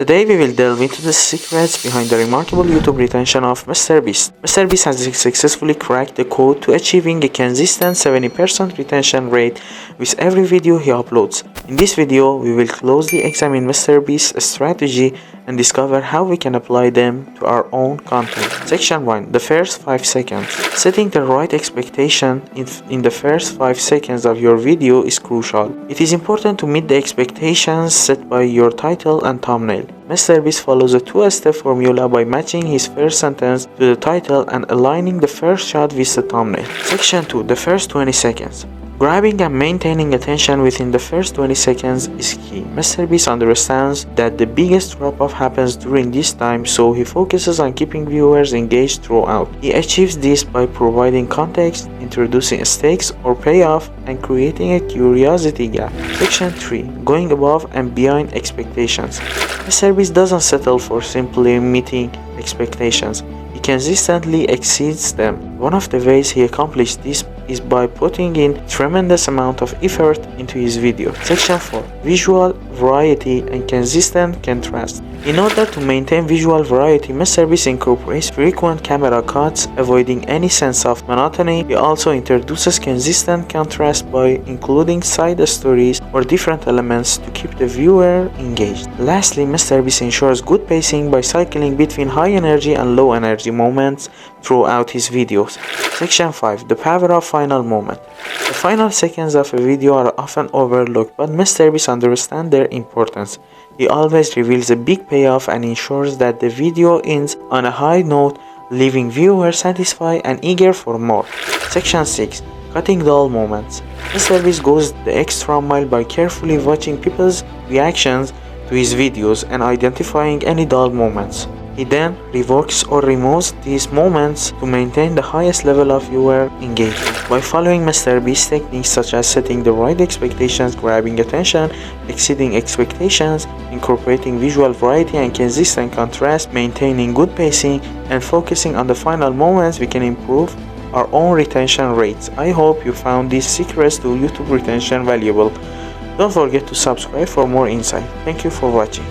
Today we will delve into the secrets behind the remarkable YouTube retention of MrBeast. MrBeast has successfully cracked the code to achieving a consistent 70% retention rate with every video he uploads. In this video, we will closely examine MrBeast's strategy and discover how we can apply them to our own content. Section 1. The first 5 seconds. Setting the right expectation in the first 5 seconds of your video is crucial. It is important to meet the expectations set by your title and thumbnail. MrBeast follows a two-step formula by matching his first sentence to the title and aligning the first shot with the thumbnail. Section 2. The first 20 seconds. Grabbing and maintaining attention within the first 20 seconds is key. MrBeast understands that the biggest drop-off happens during this time, so he focuses on keeping viewers engaged throughout. He achieves this by providing context, introducing stakes or payoff, and creating a curiosity gap. Section 3. Going above and beyond expectations. MrBeast doesn't settle for simply meeting expectations. He consistently exceeds them. One of the ways he accomplished this is by putting in tremendous amount of effort into his video. Section 4. Visual variety and consistent contrast. In order to maintain visual variety, MrBeast incorporates frequent camera cuts, avoiding any sense of monotony. He also introduces consistent contrast by including side stories or different elements to keep the viewer engaged. Lastly, MrBeast ensures good pacing by cycling between high energy and low energy moments throughout his videos. Section 5. The power of final moment. The final seconds of a video are often overlooked, but MrBeast understands their importance. He always reveals a big payoff and ensures that the video ends on a high note, leaving viewers satisfied and eager for more. Section 6. Cutting dull moments. MrBeast goes the extra mile by carefully watching people's reactions to his videos and identifying any dull moments. He then revokes or removes these moments to maintain the highest level of viewer engagement. By following MrBeast's techniques such as setting the right expectations, grabbing attention, exceeding expectations, incorporating visual variety and consistent contrast, maintaining good pacing, and focusing on the final moments, we can improve our own retention rates. I hope you found these secrets to YouTube retention valuable. Don't forget to subscribe for more insight. Thank you for watching.